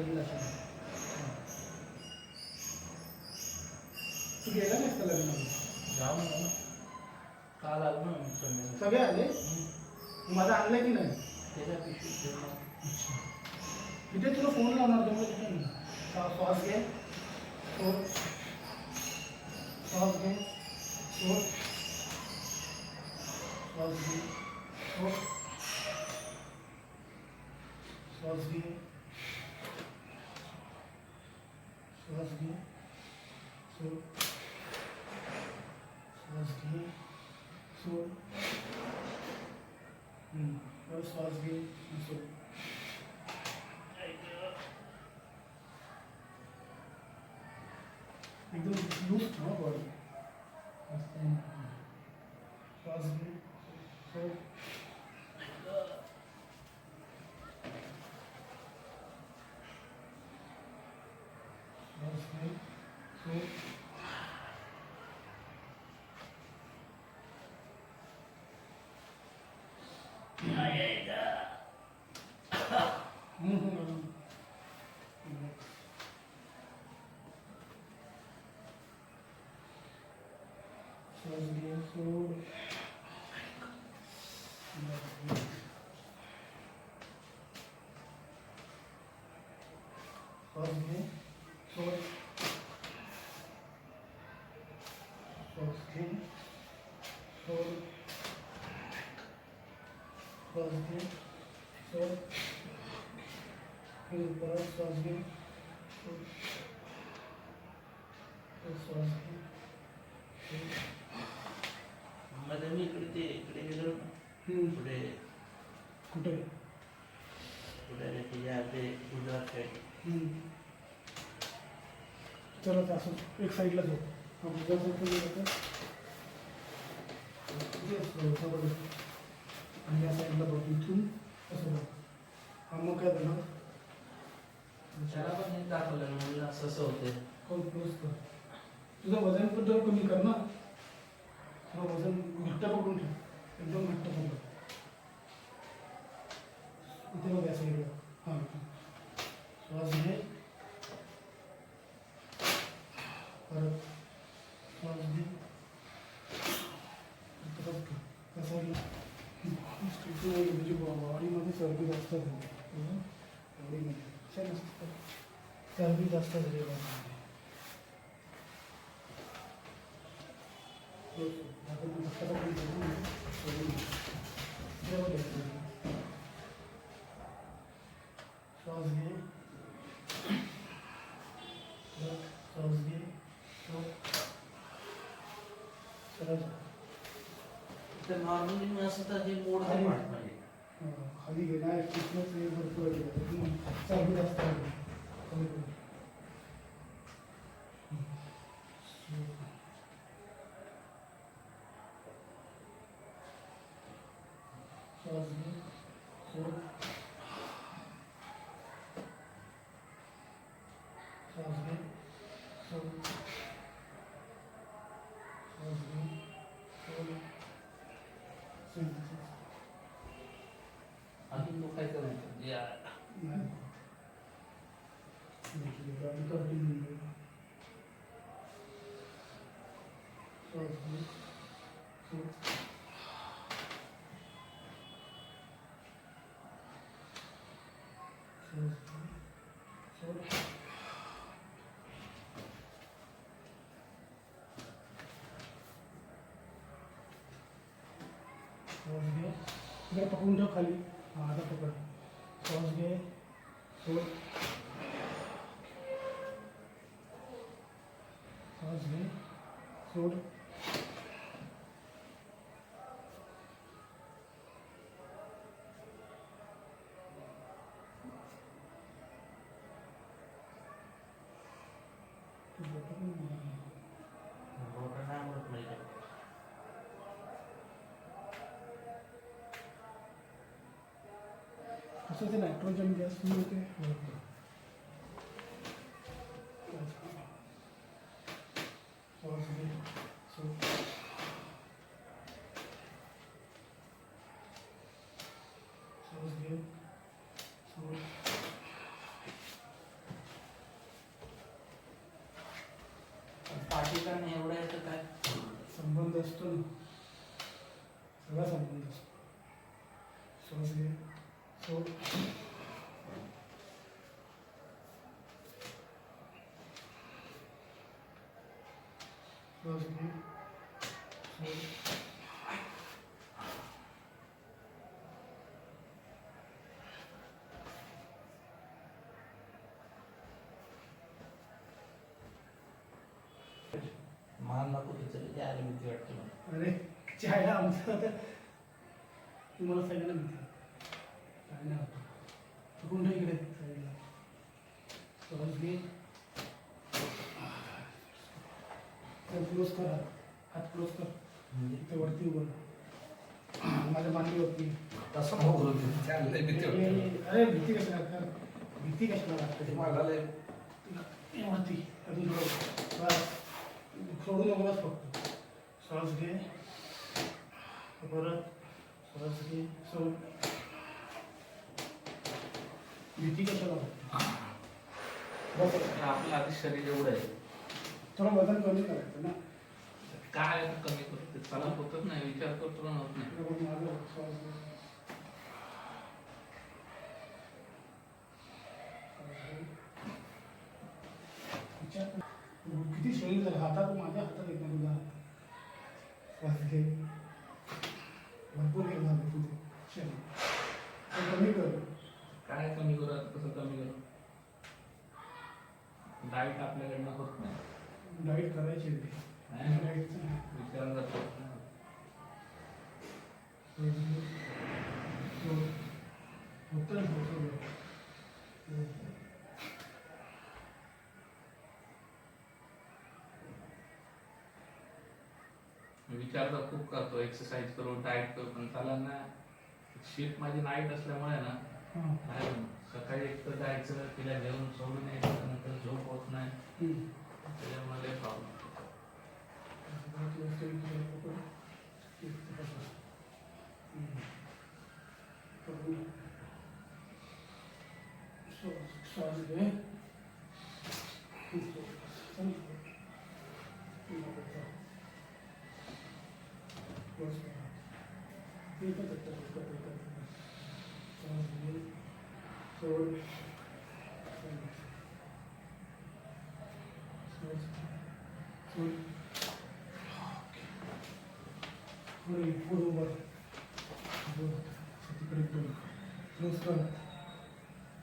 गेला तू गेला नाहीस का लग्नाला? जाऊ ना काल आलो ना मी संध्याकाळी. सगळे आले? माझं आणलं की नाही? त्याच्या पिशवीत ठेवला. तिथे तुला फोन लावणार तेव्हा तिथे नाही. श्वास घे, सोड, श्वास घे, सोड, श्वास घे, सोड, श्वास घे, श्वास घे, सोड, श्वास घे, सोड, और श्वास घे, सोड. एकदम लूज ठेवा बॉडी. श्वास घे, सोड, श्वास घे, सोड. श्वास घे, सोड. श्वास घे, सोड. श्वास घे, सोड. श्वास घे, सोड. फिर परत श्वास घे, सोड. फिर श्वास घे, सोड. मध्ये मी इकडे गेलो ना. पुढे कुठे? पुढे या ते गुजरात साईड. चला तर असं एक साईडला जाऊ. गुजरात साईडला गेलं तर आणि या साईडला बघ, इथून असं बघ. हा मग काय झालं? त्याला पण हे दाखवलं ना मला असं असं होते. हो क्लोज कर. तुझं वजन पण जर कमी कर ना. थोडं वजन घट्ट पकडून ठेव. एकदम घट्ट पकड. इथे बघ या साईडला. हां श्वास घे, परत श्वास घे, परत त्या साईडला. तुझी बॉडीमध्ये चरबी जास्त झाली. बॉडीमध्ये चरबी जास्त झाली बॉडीमध्ये. आता तू घट्ट पकडून श्वास घे, श्वास घे, सरळ तर नॉर्मली मी असं तर हे मोड तरी वाटत पाहिजे. खाली घेणार फिटनेस हे भरपूर चरबी जास्त आहे. श्वास घे, सोड. श्वास घे, सोड. श्वास घे, सोड. अजून दुखायचं नाही. नाही. श्वास घे, सोड. श्वास घे, सोड. श्वास घे, इकडे पकडून ठेव खाली. हां आता पकड. श्वास घे, सोड. श्वास घे, सोड. बोटं नाही आवडत नाही. कसं ते नायट्रोजन गॅस होते. श्वास घे, सोड. श्वास घे, सोड. सोड. श्वास घे. सोड. मान नको तिथे द्यायला भीती वाटते मला. अरे चायला आमचं आता तुम्हाला सगळ्यांना भीती काय नाही होतं. चुकून नाही इकडे साईडला. श्वास घे. क्लोज कर. हात क्लोज कर. म्हणजे ते वरती उभं. माझ्या मांडीवरती. तसं नको करू ते. त्याला लय भीती वाटते. अरे भीती कशाला लागतात. भीती कशाला लागते. मला लय वरती अजून थोडं. बस सोडू नको बस फक्त. श्वास घे. परत श्वास घे. सोड. भीती कशाला लागते. बस आपलं आधी शरीर एवढं आहे. थोडं वजन कमी करायचं ना. काय आता कमी करतो ते चालत होतच नाही. विचार करतो ना होत नाही. बघ माझं श्वास घे. विचार कर. किती शरीर झालं. हातात माझ्या हातात येत नाही तुझा. श्वास घे. भरपूर हे झालं तुझं शरीर. ते कमी कर. काय कमी करू आता कसं कमी करू. डाएट आपल्याकडनं होत नाही. डाईट करायची आहे ती. नाही. डाईटचं नाही. विचार करतो. होतं ना थोडं. विचार तर खूप करतो. एक्सरसाइज करू डाएट करू पण चालत नाही. शिफ्ट माझी नाईट असल्यामुळे ना हां. नाही होत. सकाळी एक तर जायचं तिला घेऊन सोडून यायचं नंतर झोप होत नाही. त्याच्यामुळे लय प्रॉब्लेम. श्वास घे. सोड. सोड. पुढे पुढे वर. तिकडे पुढे क्लोज कर.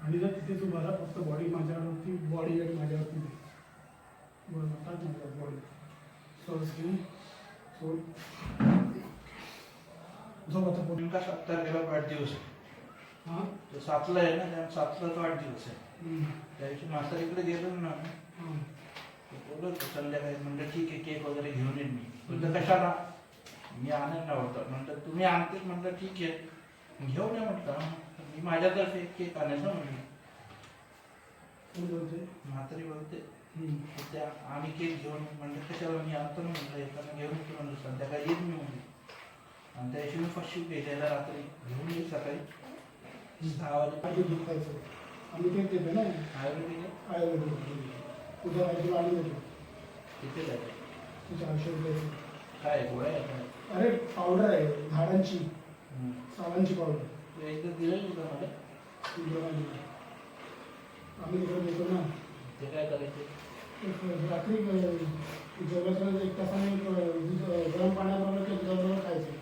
आणि जर तिथे तू बघा फक्त बॉडी माझ्यावरती बॉडी वेट माझ्यावरती दे. बरं टाक माझ्यावर बॉडी. श्वास घे. सोड. झोप आता पुढे. नेमका 7 तारखेला वाढदिवस आहे. हां. तो 7ला आहे ना, त्या 7लाच वाढदिवस आहे. त्या दिवशी म्हातारीकडे गेलो ना, हां. तो बोलत होता संध्याकाळी. म्हणलं ठीक आहे, केक वगैरे घेऊन येईन मी. म्हणलं कशाला. मी आणायला होता. म्हणलं तुम्ही आणतेच. म्हणलं ठीक आहे घेऊन या. म्हटलं मी माझ्यातर्फे केक आणायचं म्हणलं. कोण बोलते. म्हातारी बोलते त्या आम्ही केक घेऊन. म्हणलं कशाला मी आणतो ना. म्हटलं येताना घेऊन येतो. म्हणलं संध्याकाळी येईन मी म्हणलं. आणि त्या दिवशी मी फर्स्ट शिफ्ट घ्यायला रात्री घेऊन येईल सकाळी 6 वाजता. आधी दुखायचं आम्ही ते देतो ना. आयुर्वेदिक आयुर्वेदिक तुझ्या आजीला आणि देतो. तिथे जायचं. तुझ्या औषध द्यायचं. काय गोळ्या आहे काय? अरे पावडर आहे झाडांची सालांची पावडर. तू एकदा दिलं तुला मला. आम्ही तिकडे देतो ना. ते काय करायचे. रात्री जेवणाच्या 1 तासाने गरम पाण्याबरोबर किंवा दुधाबरोबर खायचं.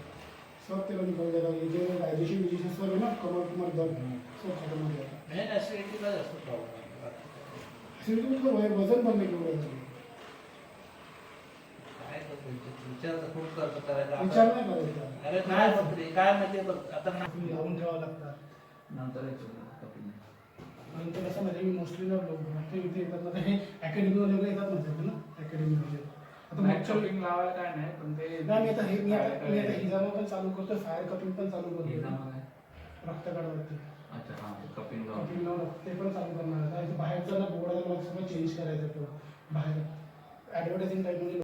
सब ते कमी करून द्यायला. जे डायजेशन बिजेशन सर्व आहे ना कमर दर्द सब खतम होऊन जातं. मेन ॲसिडिटीला जास्त प्रॉब्लेम आहे. ॲसिडिटी वजन पण नाही केवढं झालं. काय करतो विचार तर खूप करतो करायला. विचार नाही करायचा. अरे काय बघते काय माहिती बघ आता ना. लावून ठेवावं लागतात. नंतर यायचं कपिल. नंतर असं म्हणजे मी मोस्टली ना लोक इथे येतात ना. हे अकॅडमीवाले वगैरे येतात ना ना अकॅडमीमध्ये. आता नाही मागच्या कपिंग लावायला काय नाही पण ते नाही मी आता हिजामा पण चालू करतो. फायर कपिंग पण चालू करतो. रक्त काढावरती अच्छा हां कपिंग कपिंग लावून ते पण चालू करणार आहे. बाहेरचं ना बोर्ड सगळं चेंज करायचं. बाहेर ॲडव्हर्टायझिंग टाईपमध्ये